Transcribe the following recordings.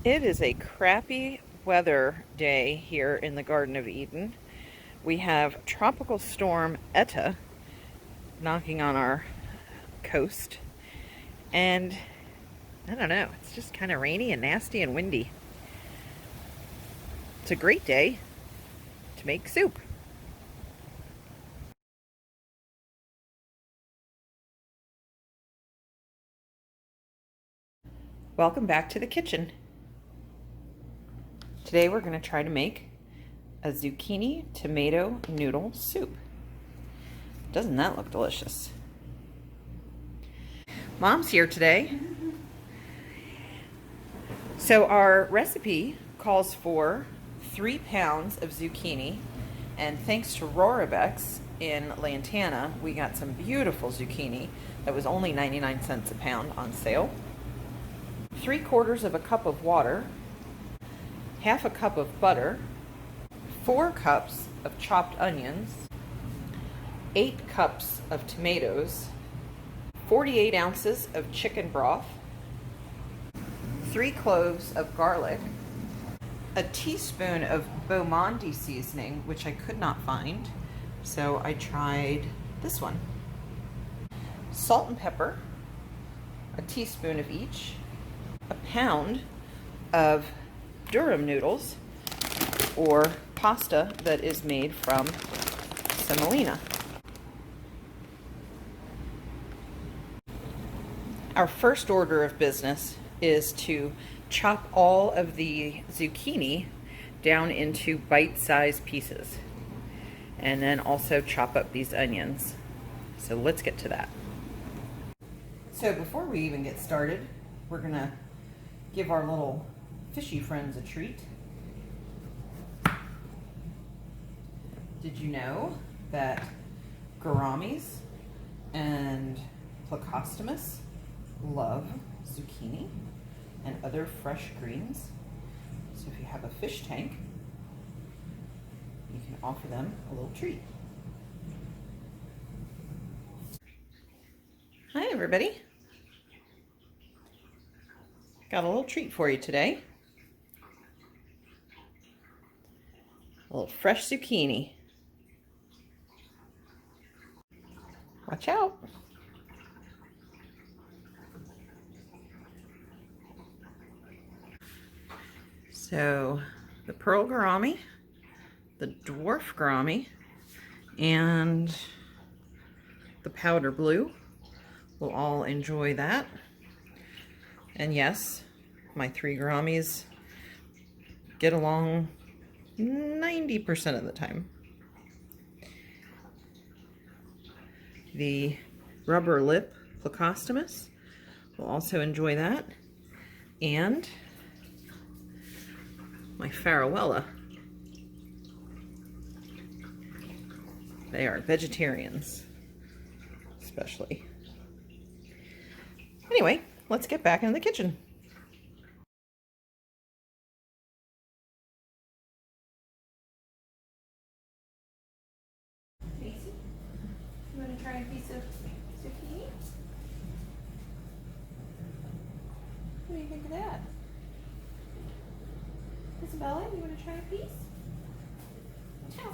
It is a crappy weather day here in the Garden of Eden. We have Tropical Storm Eta knocking on our coast, and I don't know, it's just kind of rainy and nasty and windy. It's a great day to make soup. Welcome back to the kitchen. Today we're going to try to make a zucchini tomato noodle soup. Doesn't that look delicious? Mom's here today. So our recipe calls for 3 pounds of zucchini, and thanks to Roribex in Lantana, we got some beautiful zucchini that was only 99 cents a pound on sale. 3/4 of a cup of water, half a cup of butter, 4 cups of chopped onions, 8 cups of tomatoes, 48 ounces of chicken broth, 3 cloves of garlic, a teaspoon of Beaumonde seasoning, which I could not find, so I tried this one, salt and pepper, a teaspoon of each, a pound of durum noodles, or pasta that is made from semolina. Our first order of business is to chop all of the zucchini down into bite-sized pieces, and then also chop up these onions. So let's get to that. So before we even get started, we're gonna give our little fishy friends a treat. Did you know that gouramis and plecostomus love zucchini and other fresh greens? So if you have a fish tank, you can offer them a little treat. Hi everybody. Got a little treat for you today. A little fresh zucchini. Watch out. So the pearl gourami, the dwarf gourami, and the powder blue will all enjoy that. And yes, my 3 gouramis get along 90% of the time. The rubber lip plecostomus will also enjoy that. And my farowella. They are vegetarians, especially. Anyway, let's get back in the kitchen. Macy, you want to try a piece of zucchini? What do you think of that? Isabella, you want to try a piece? Ciao.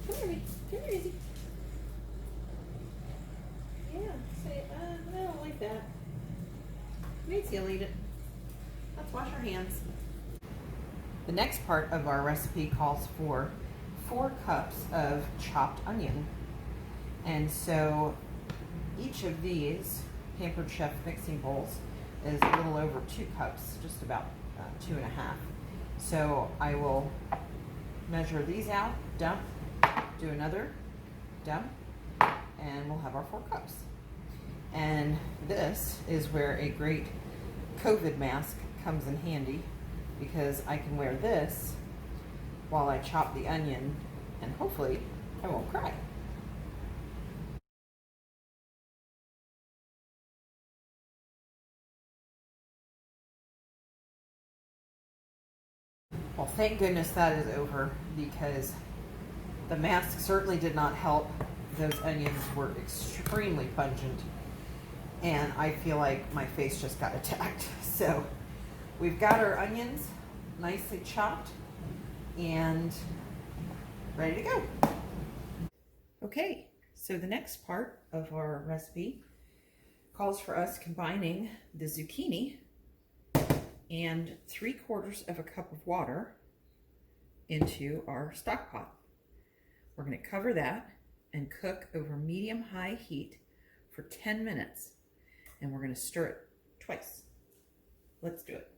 Come here, Izzy. Yeah, say, I don't like that. Macy will eat it. Let's wash our hands. The next part of our recipe calls for 4 cups of chopped onion. And so each of these Pampered Chef mixing bowls is a little over 2 cups, just about 2.5. So I will measure these out, dump, do another, dump, and we'll have our 4 cups. And this is where a great COVID mask comes in handy, because I can wear this while I chop the onion, and hopefully I won't cry. Well, thank goodness that is over, because the mask certainly did not help. Those onions were extremely pungent, and I feel like my face just got attacked. So We've got our onions nicely chopped and ready to go. Okay, so the next part of our recipe calls for us combining the zucchini and 3/4 of a cup of water into our stock pot. We're going to cover that and cook over medium-high heat for 10 minutes. And we're going to stir it twice. Let's do it.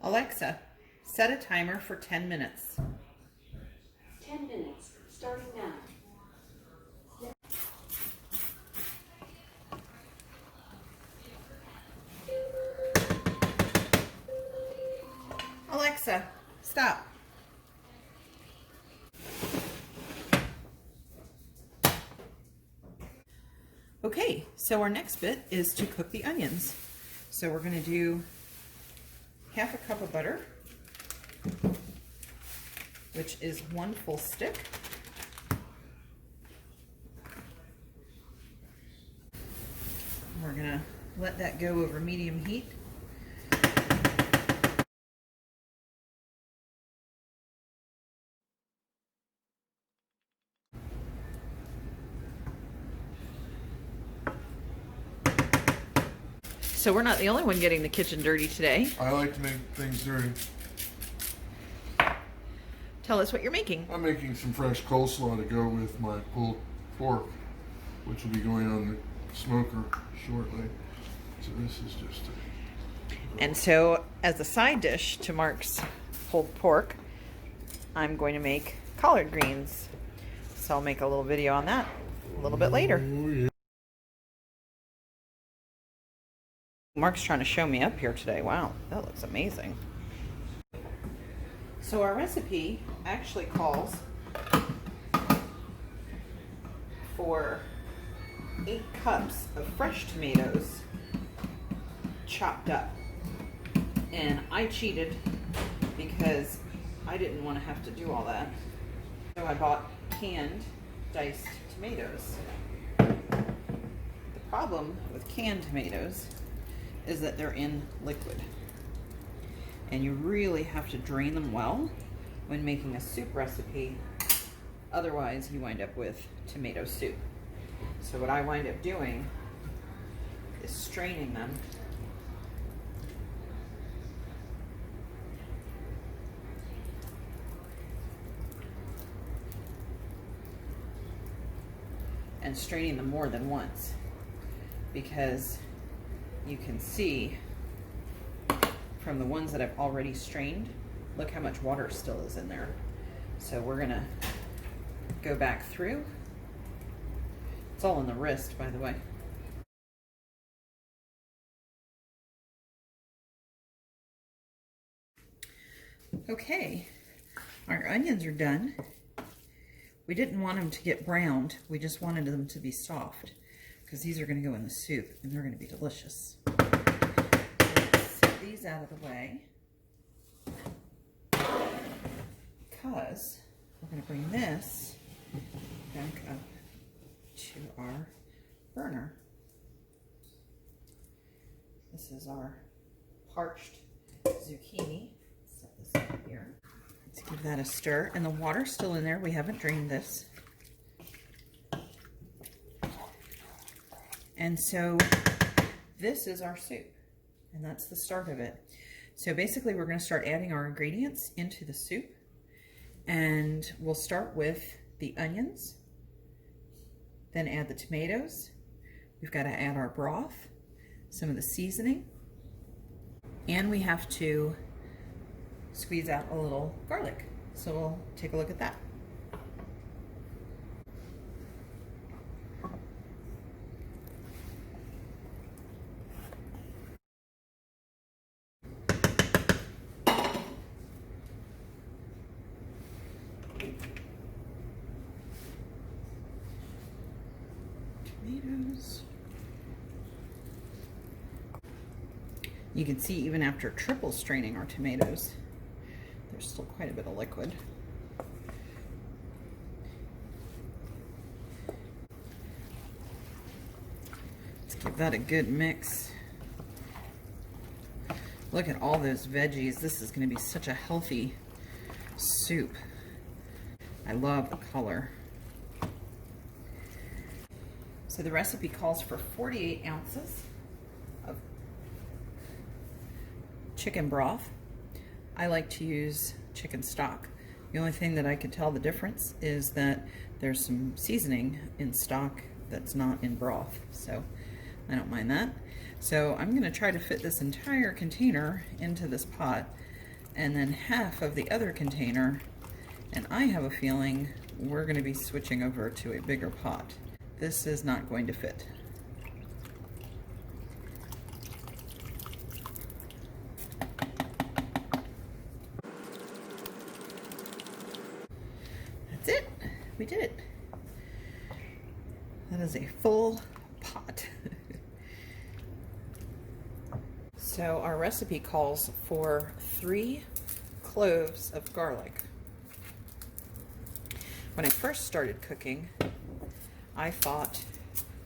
Alexa, set a timer for 10 minutes. 10 minutes, starting now. Alexa, stop. Okay, so our next bit is to cook the onions. So we're going to do 1/2 cup of butter, which is 1 full stick. We're going to let that go over medium heat. So we're not the only one getting the kitchen dirty today. I like to make things dirty. Tell us what you're making. I'm making some fresh coleslaw to go with my pulled pork, which will be going on the smoker shortly. So this is just And so as a side dish to Mark's pulled pork, I'm going to make collard greens. So I'll make a little video on that a little bit later. Oh, yeah. Mark's trying to show me up here today. Wow, that looks amazing. So our recipe actually calls for 8 cups of fresh tomatoes chopped up. And I cheated because I didn't want to have to do all that. So I bought canned diced tomatoes. The problem with canned tomatoes is that they're in liquid. And you really have to drain them well when making a soup recipe. Otherwise, you wind up with tomato soup. So what I wind up doing is straining them and straining them more than once, because you can see from the ones that I've already strained, look how much water still is in there. So we're gonna go back through. It's all in the wrist, by the way. Okay, our onions are done. We didn't want them to get browned. We just wanted them to be soft, because these are going to go in the soup and they're going to be delicious. Let's set these out of the way, because we're going to bring this back up to our burner. This is our parched zucchini. Set this up here. Let's give that a stir. And the water's still in there. We haven't drained this. And so this is our soup, and that's the start of it. So basically we're going to start adding our ingredients into the soup, and we'll start with the onions, then add the tomatoes. We've got to add our broth, some of the seasoning, and we have to squeeze out a little garlic. So we'll take a look at that. Tomatoes. You can see even after triple straining our tomatoes, there's still quite a bit of liquid. Let's give that a good mix. Look at all those veggies. This is going to be such a healthy soup. I love the color. So the recipe calls for 48 ounces of chicken broth. I like to use chicken stock. The only thing that I could tell the difference is that there's some seasoning in stock that's not in broth, so I don't mind that. So I'm going to try to fit this entire container into this pot, and then half of the other container, and I have a feeling we're going to be switching over to a bigger pot. This is not going to fit. That's it. We did it. That is a full pot. So our recipe calls for 3 cloves of garlic. When I first started cooking, I thought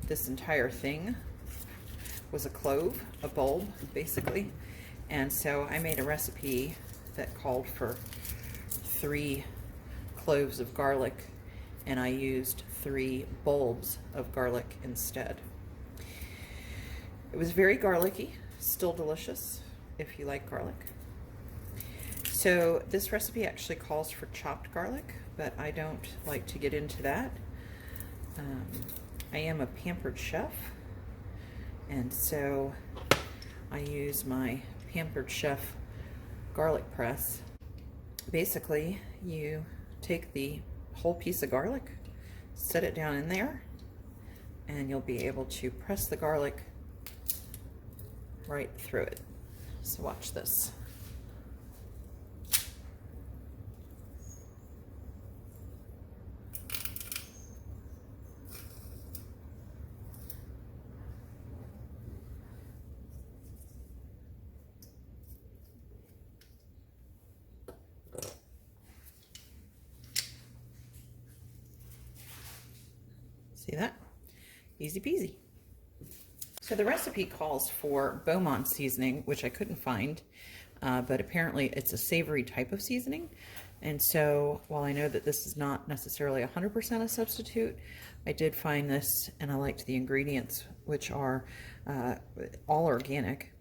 this entire thing was a clove, a bulb, basically. And so I made a recipe that called for 3 cloves of garlic, and I used 3 bulbs of garlic instead. It was very garlicky, still delicious if you like garlic. So this recipe actually calls for chopped garlic, but I don't like to get into that. I am a pampered chef, and so I use my Pampered Chef garlic press. Basically, you take the whole piece of garlic, set it down in there, and you'll be able to press the garlic right through it. So watch this. See that? Easy peasy. So the recipe calls for Beaumont seasoning, which I couldn't find, but apparently it's a savory type of seasoning. And so while I know that this is not necessarily 100% a substitute, I did find this and I liked the ingredients, which are all organic.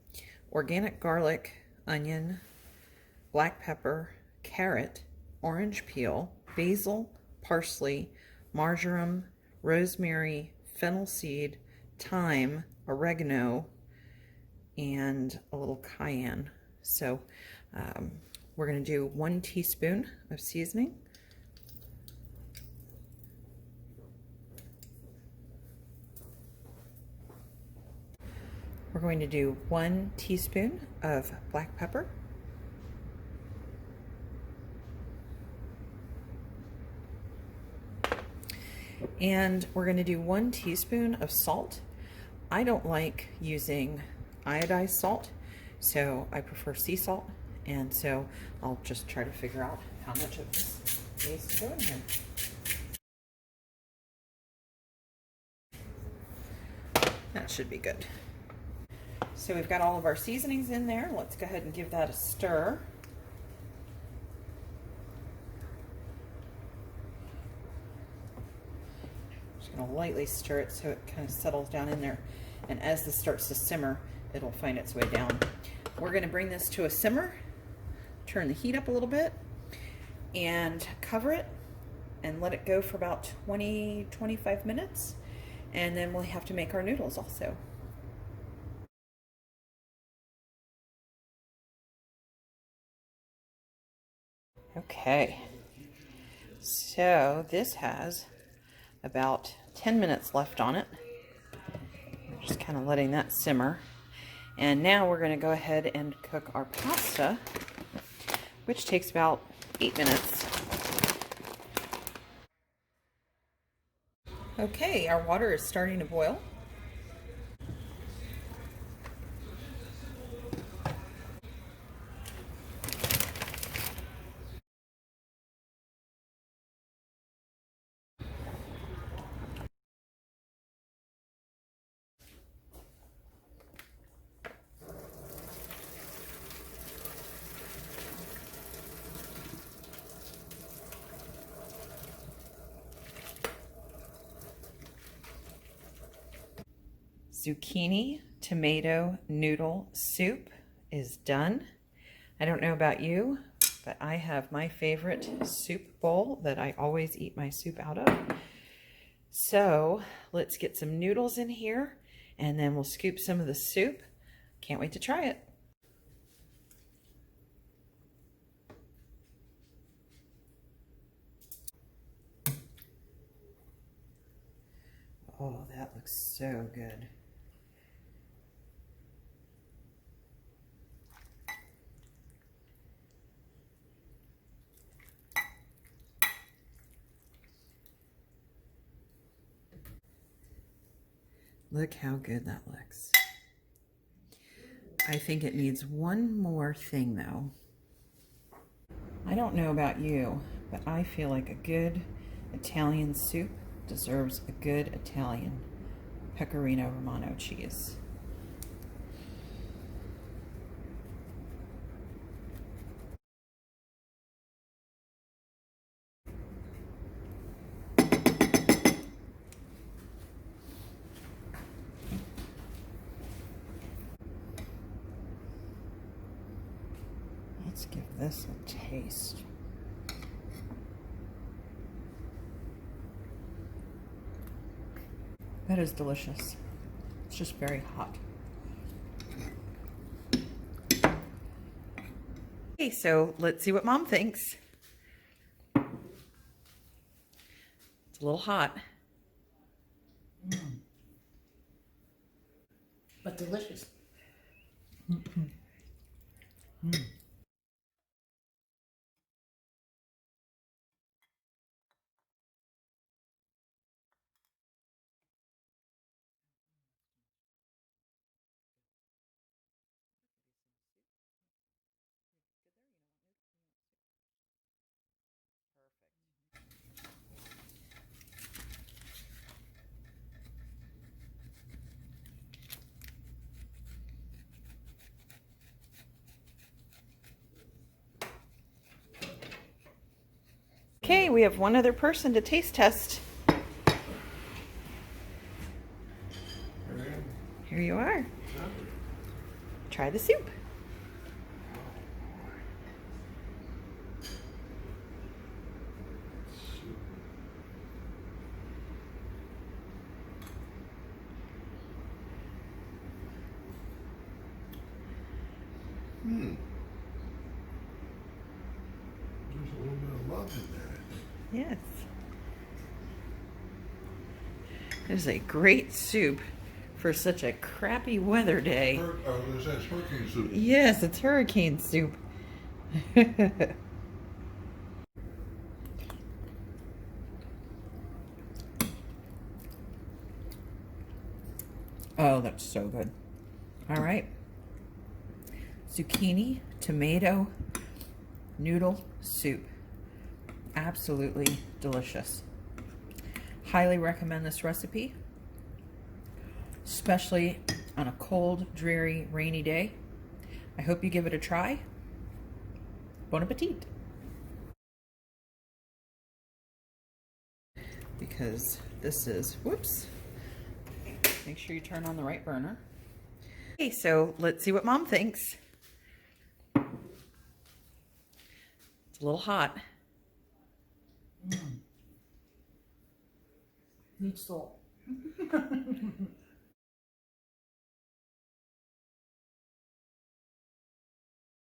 Organic garlic, onion, black pepper, carrot, orange peel, basil, parsley, marjoram, rosemary, fennel seed, thyme, oregano, and a little cayenne. So we're going to do 1 teaspoon of seasoning. We're going to do 1 teaspoon of black pepper. And we're going to do 1 teaspoon of salt. I don't like using iodized salt, so I prefer sea salt, and so I'll just try to figure out how much of this needs to go in here. That should be good. So we've got all of our seasonings in there. Let's go ahead and give that a stir. Going to lightly stir it so it kind of settles down in there, and as this starts to simmer, it'll find its way down. We're going to bring this to a simmer, turn the heat up a little bit, and cover it and let it go for about 20-25 minutes, and then we'll have to make our noodles also. Okay, so this has about 10 minutes left on it. We're just kind of letting that simmer. And now we're going to go ahead and cook our pasta, which takes about 8 minutes. Okay, our water is starting to boil. Zucchini tomato noodle soup is done. I don't know about you, but I have my favorite soup bowl that I always eat my soup out of. So let's get some noodles in here and then we'll scoop some of the soup. Can't wait to try it. Oh, that looks so good. Look how good that looks. I think it needs one more thing though. I don't know about you, but I feel like a good Italian soup deserves a good Italian pecorino romano cheese. Let's give this a taste. That is delicious. It's just very hot. Okay, so let's see what Mom thinks. It's a little hot. But delicious. Okay, we have one other person to taste test. Here you are. Try the soup. There's a little bit of love in there. Yes. It is a great soup for such a crappy weather day. It says hurricane soup. Yes, it's hurricane soup. Oh, that's so good. All right. Zucchini, tomato, noodle soup. Absolutely delicious. Highly recommend this recipe, especially on a cold, dreary, rainy day. I hope you give it a try. Bon appetit. Because this is, whoops, make sure you turn on the right burner. Okay, so let's see what Mom thinks. It's a little hot. Needs salt.